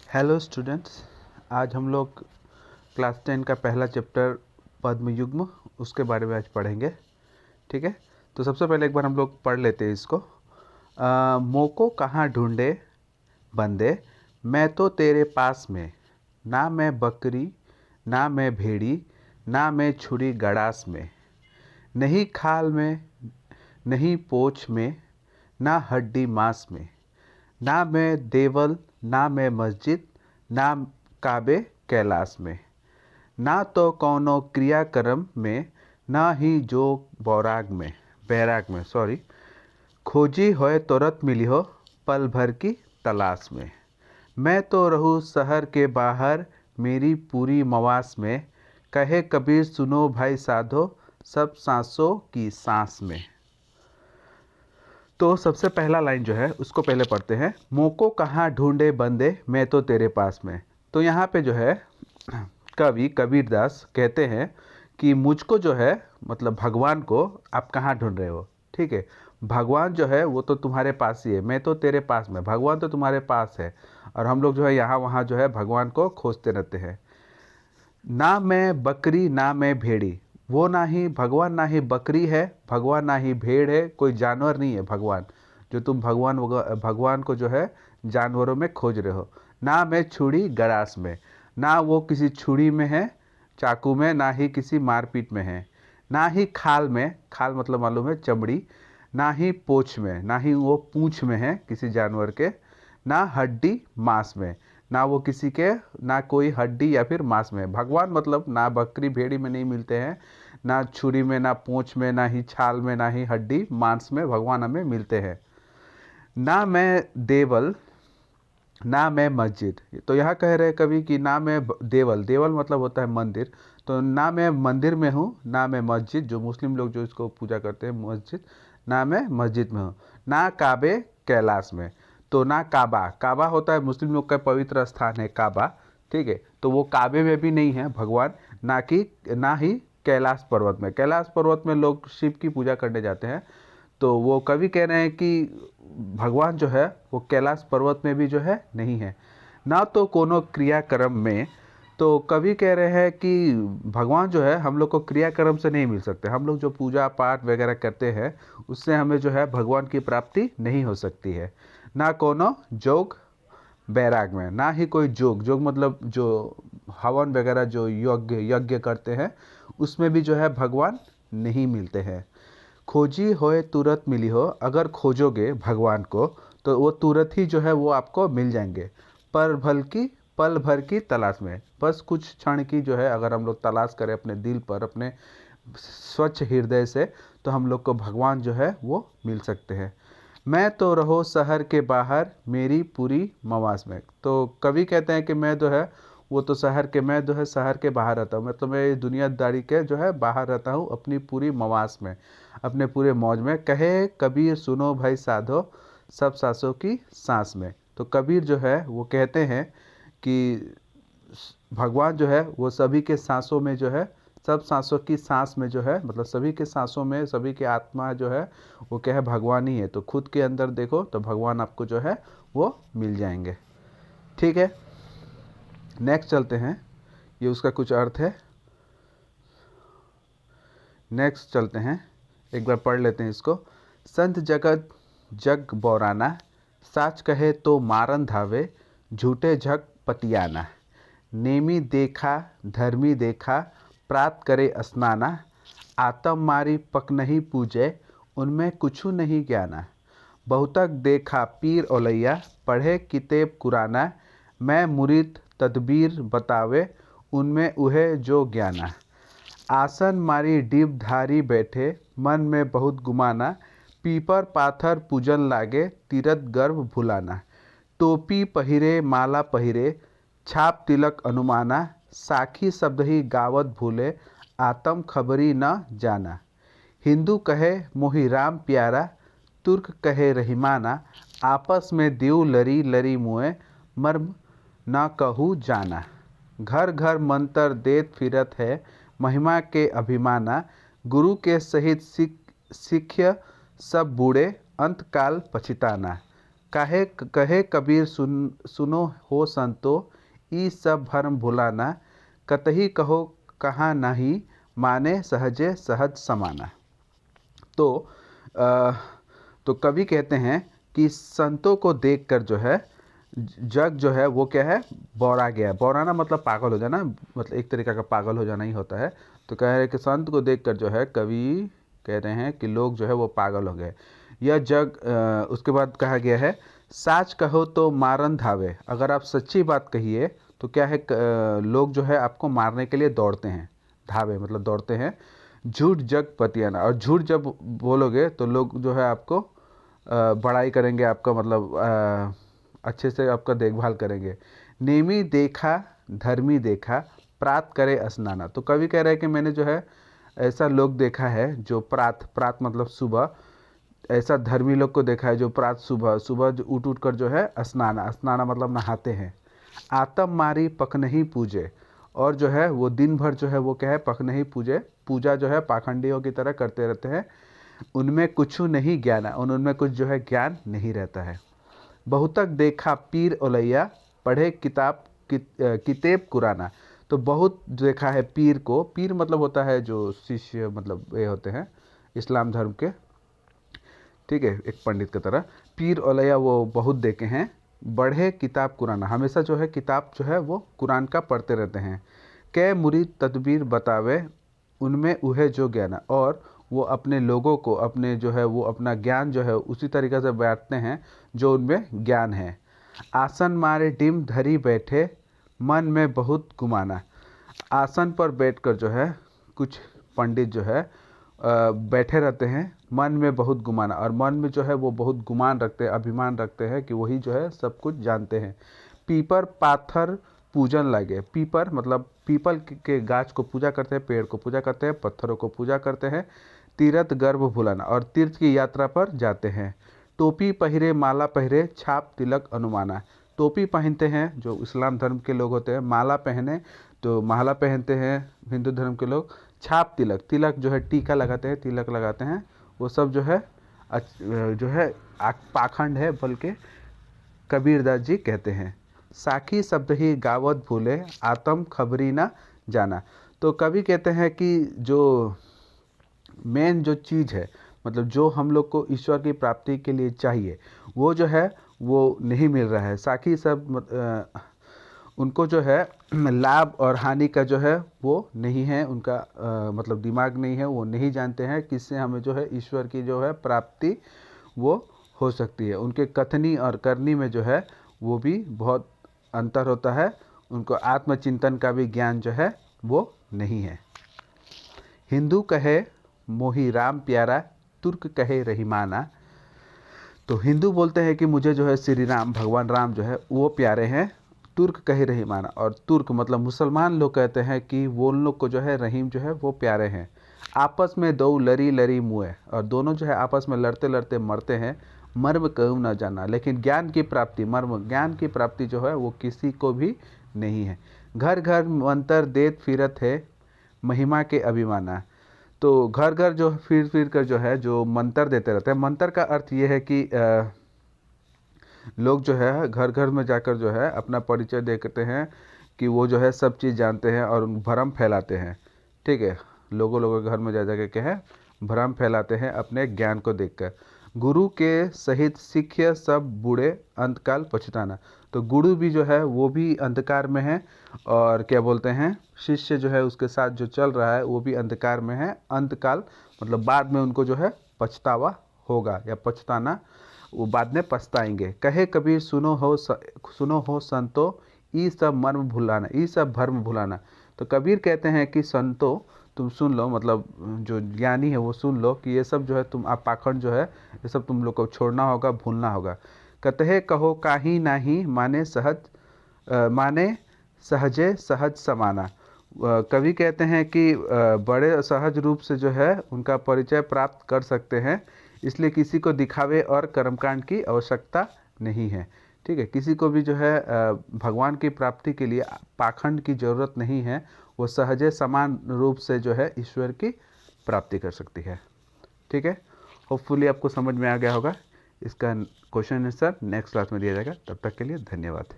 Hello students. आज हम लोग क्लास 10 का पहला चैप्टर पद्म युग्म उसके बारे में आज पढ़ेंगे। ठीक है, तो सबसे पहले एक बार हम लोग पढ़ लेते हैं इसको। मोको कहाँ ढूंढे बंदे, मैं तो तेरे पास में, ना मैं बकरी ना मैं भेड़ी, ना मैं छुरी गड़ास में, नहीं खाल में नहीं पोछ में, ना हड्डी मांस में, ना मैं देवल ना मैं मस्जिद, ना काबे कैलाश में, ना तो कौनो क्रियाक्रम में, ना ही जो बैराग में सॉरी, खोजी होए तुरत मिली हो पल भर की तलाश में। मैं तो रहूँ शहर के बाहर मेरी पूरी मवास में, कहे कबीर सुनो भाई साधो सब सांसों की सांस में। तो सबसे पहला लाइन जो है उसको पहले पढ़ते हैं। मोको कहाँ ढूंढे बंदे मैं तो तेरे पास में। तो यहाँ पे जो है कवि कबीरदास कहते हैं कि मुझको जो है मतलब भगवान को आप कहाँ ढूंढ रहे हो। ठीक है, भगवान जो है वो तो तुम्हारे पास ही है, मैं तो तेरे पास में, भगवान तो तुम्हारे पास है। और हम लोग जो है यहाँ वहाँ जो है भगवान को खोजते रहते हैं। ना मैं बकरी ना मैं भेड़ी, वो ना ही भगवान ना ही बकरी है, भगवान ना ही भेड़ है, कोई जानवर नहीं है भगवान जो तुम भगवान को जो है जानवरों में खोज रहे हो। ना मैं छुरी गरास में, ना वो किसी छुरी में है चाकू में, ना ही किसी मारपीट में है, ना ही खाल में, खाल मतलब मालूम है चमड़ी, ना ही पोछ में, ना ही वो पूंछ में है किसी जानवर के, ना हड्डी मांस में, ना वो किसी के, ना कोई हड्डी या फिर मांस में। भगवान मतलब ना बकरी भेड़ी में नहीं मिलते हैं, ना छुरी में, ना पूंछ में, ना ही छाल में, ना ही हड्डी मांस में भगवान हमें मिलते हैं। ना मैं देवल ना मैं मस्जिद, तो यहाँ कह रहे कभी कि ना मैं देवल, देवल मतलब होता है मंदिर, तो ना मैं मंदिर में हूँ, ना मैं मस्जिद, जो मुस्लिम लोग जो इसको पूजा करते हैं मस्जिद, ना मैं मस्जिद में हूँ, ना काबे कैलाश में। तो ना काबा, काबा होता है मुस्लिम लोग का पवित्र स्थान है काबा। ठीक है, तो वो काबे में भी नहीं है भगवान, ना ही कैलाश पर्वत में। कैलाश पर्वत में लोग शिव की पूजा करने जाते हैं, तो वो कवि कह रहे हैं कि भगवान जो है वो कैलाश पर्वत में भी जो है नहीं है, ना तो कोनो क्रियाक्रम में। तो कवि कह रहे हैं कि भगवान जो है हम लोग को क्रियाक्रम से नहीं मिल सकते। हम लोग जो पूजा पाठ वगैरह करते हैं उससे हमें जो है भगवान की प्राप्ति नहीं हो सकती है। ना कोनो जोग बैराग में, ना ही कोई जोग, जोग मतलब जो हवन वगैरह जो यज्ञ यज्ञ करते हैं उसमें भी जो है भगवान नहीं मिलते हैं। खोजी होए तुरंत मिली हो, अगर खोजोगे भगवान को तो वो तुरंत ही जो है वो आपको मिल जाएंगे। पल भर की तलाश में, बस कुछ क्षण की जो है अगर हम लोग तलाश करें अपने दिल पर, अपने स्वच्छ हृदय से, तो हम लोग को भगवान जो है वो मिल सकते हैं। मैं तो रहो शहर के बाहर मेरी पूरी मवास में। तो कवि कहते हैं कि मैं जो है वो तो शहर के, मैं जो है शहर के बाहर रहता हूँ, मतलब मैं इस दुनियादारी के जो है बाहर रहता हूँ अपनी पूरी मवास में, अपने पूरे मौज में। कहे कबीर सुनो भाई साधो सब सांसों की सांस में। तो कबीर जो है वो कहते हैं कि भगवान जो है वो सभी के सांसों में जो है, सब सांसों की सांस में जो है, मतलब सभी के सांसों में, सभी के आत्मा जो है वो क्या है भगवान ही है। तो खुद के अंदर देखो तो भगवान आपको जो है वो मिल जाएंगे। ठीक है, नेक्स्ट चलते हैं, ये उसका कुछ अर्थ है। नेक्स्ट चलते हैं, एक बार पढ़ लेते हैं इसको। संत जगत जग बौराना, साच कहे तो मारन धावे, झूठे झक पतियाना, नेमी देखा धर्मी देखा प्रात करे स्नाना, आतम मारी पक नहीं पूजे उनमें कुछू नहीं ज्ञाना, बहुतक देखा पीर ओलैया पढ़े कितेब कुराना, मैं मुरीद तदबीर बतावे उनमें उहे जो ज्ञाना, आसन मारी डिब धारी बैठे मन में बहुत गुमाना, पीपर पाथर पूजन लागे तीरथ गर्भ भुलाना, टोपी पहिरे माला पहिरे छाप तिलक अनुमाना, साखी शब्द ही गावत भूले आतम खबरी न जाना, हिंदू कहे मोहि राम प्यारा तुर्क कहे रहीमाना, आपस में देव लरी लरी मुए मर्म न कहू जाना, घर घर मंत्र देत फिरत है महिमा के अभिमाना, गुरु के सहित सिख सिख्य सब बूढ़े अंतकाल पछिताना, काहे कहे कबीर सुनो हो संतो, ई सब भरम भुलाना, कतही कहो कहाँ नहीं, माने सहजे सहज समाना। तो अ, तो कवि कहते हैं कि संतों को देखकर जो है जग जो है वो क्या है, बौरा गया। बौराना मतलब पागल हो जाना, मतलब एक तरीका का पागल हो जाना ही होता है। तो कह रहे हैं कि संत को देखकर जो है कवि कह रहे हैं कि लोग जो है वो पागल हो गए। यह जग उसके बाद कहा गया है, साच कहो तो मारन धावे। अगर आप सच्ची बात कहिए तो क्या है, लोग जो है आपको मारने के लिए दौड़ते हैं। धावे मतलब दौड़ते हैं। झूठ जग पतियाना, और झूठ जब बोलोगे तो लोग जो है आपको बड़ाई करेंगे, आपका मतलब अच्छे से आपका देखभाल करेंगे। नेमी देखा धर्मी देखा, प्रात करे स्नाना। तो कवि कह रहे हैं कि मैंने जो है ऐसा लोग देखा है जो प्रात प्रात मतलब सुबह, ऐसा धर्मी लोग को देखा है जो प्रात सुबह सुबह जो उठ कर जो है स्नाना, स्नाना मतलब नहाते हैं। आतम मारी पख नहीं पूजे, और जो है वो दिन भर जो है वो क्या है, पख नहीं पूजे। पूजा जो है पाखंडियों की तरह करते रहते हैं। उनमें कुछ नहीं ज्ञान है, उनमें कुछ जो है ज्ञान नहीं रहता है। बहुतक देखा पीर ओलैया, पढ़े किताब किताब कुराना। तो बहुत देखा है पीर को। पीर मतलब होता है जो शिष्य, मतलब ये होते हैं इस्लाम धर्म के, ठीक है, एक पंडित की तरह। पीर ओलैया वो बहुत देखे हैं। बढ़े किताब कुराना, हमेशा जो है किताब जो है वो कुरान का पढ़ते रहते हैं। कै मुरीद तदबीर बतावे, उनमें उहे जो ज्ञान। और वो अपने लोगों को, अपने जो है वो अपना ज्ञान जो है उसी तरीके से बांटते हैं जो उनमें ज्ञान है। आसन मारे डिम धरी बैठे, मन में बहुत गुमाना। आसन पर बैठकर जो है कुछ पंडित जो है बैठे रहते हैं, मन में बहुत गुमाना। और मन में जो है वो बहुत गुमान रखते हैं, अभिमान रखते हैं कि वही जो है सब कुछ जानते हैं। पीपर पाथर पूजन लगे। पीपर मतलब पीपल के गाछ को पूजा करते हैं, पेड़ को पूजा करते हैं, पत्थरों को पूजा करते हैं। तीर्थ गर्भ भुलाना, और तीर्थ की यात्रा पर जाते हैं। टोपी पहिरे माला पहिरे, छाप तिलक अनुमाना। टोपी पहनते हैं जो इस्लाम धर्म के लोग होते हैं, माला पहने तो माला पहनते हैं हिंदू धर्म के लोग। छाप तिलक, तिलक जो है टीका लगाते हैं, तिलक लगाते हैं, वो सब जो है जो है पाखंड है, बल्कि कबीरदास जी कहते हैं। साखी शब्द ही गावत भूले, आत्म खबरी ना जाना। तो कवि कहते हैं कि जो मेन जो चीज़ है, मतलब जो हम लोग को ईश्वर की प्राप्ति के लिए चाहिए, वो जो है वो नहीं मिल रहा है। साखी सब उनको जो है लाभ और हानि का जो है वो नहीं है, उनका मतलब दिमाग नहीं है, वो नहीं जानते हैं किससे हमें जो है ईश्वर की जो है प्राप्ति वो हो सकती है। उनके कथनी और करनी में जो है वो भी बहुत अंतर होता है। उनको आत्मचिंतन का भी ज्ञान जो है वो नहीं है। हिंदू कहे मोही राम प्यारा, तुर्क कहे रहीमाना। तो हिंदू बोलते हैं कि मुझे जो है श्री राम, भगवान राम जो है वो प्यारे हैं। तुर्क कहे रहीमाना, और तुर्क मतलब मुसलमान लोग कहते हैं कि वो लोग को जो है रहीम जो है वो प्यारे हैं। आपस में दो लरी लरी मुए, और दोनों जो है आपस में लड़ते लड़ते मरते हैं। मर्म कहूँ न जाना, लेकिन ज्ञान की प्राप्ति, मर्म ज्ञान की प्राप्ति जो है वो किसी को भी नहीं है। घर घर मंतर देत फिरत है, महिमा के अभिमाना। तो घर घर जो फिर फिर कर जो है जो मंत्र देते रहते हैं। मंत्र का अर्थ ये है कि लोग जो है घर घर में जाकर जो है अपना परिचय देते हैं कि वो जो है सब चीज़ जानते हैं, और भ्रम फैलाते हैं। ठीक है, लोगों के घर में जा जा के क्या है, भ्रम फैलाते हैं अपने ज्ञान को देखकर। गुरु के सहित शिष्य सब बूढ़े, अंतकाल पछताना। तो गुरु भी जो है वो भी अंधकार में है, और क्या बोलते हैं, शिष्य जो है उसके साथ जो चल रहा है वो भी अंधकार में है। अंतकाल मतलब बाद में उनको जो है पछतावा होगा, या पछताना, वो बाद में पछताएंगे। कहे कबीर सुनो हो संतो, ई सब मर्म भुलाना, ई सब भर्म भुलाना। तो कबीर कहते हैं कि संतो तुम सुन लो, मतलब जो ज्ञानी है वो सुन लो कि ये सब जो है तुम आप पाखंड जो है ये सब तुम लोग को छोड़ना होगा, भूलना होगा। कतहे कहो काही नाही, माने सहज माने सहजे सहज समाना। कवि कहते हैं कि बड़े सहज रूप से जो है उनका परिचय प्राप्त कर सकते हैं, इसलिए किसी को दिखावे और कर्मकांड की आवश्यकता नहीं है। ठीक है, किसी को भी जो है भगवान की प्राप्ति के लिए पाखंड की ज़रूरत नहीं है, वो सहजे समान रूप से जो है ईश्वर की प्राप्ति कर सकती है। ठीक है, होपफुली आपको समझ में आ गया होगा। इसका क्वेश्चन आंसर नेक्स्ट क्लास में दिया जाएगा। तब तक के लिए धन्यवाद।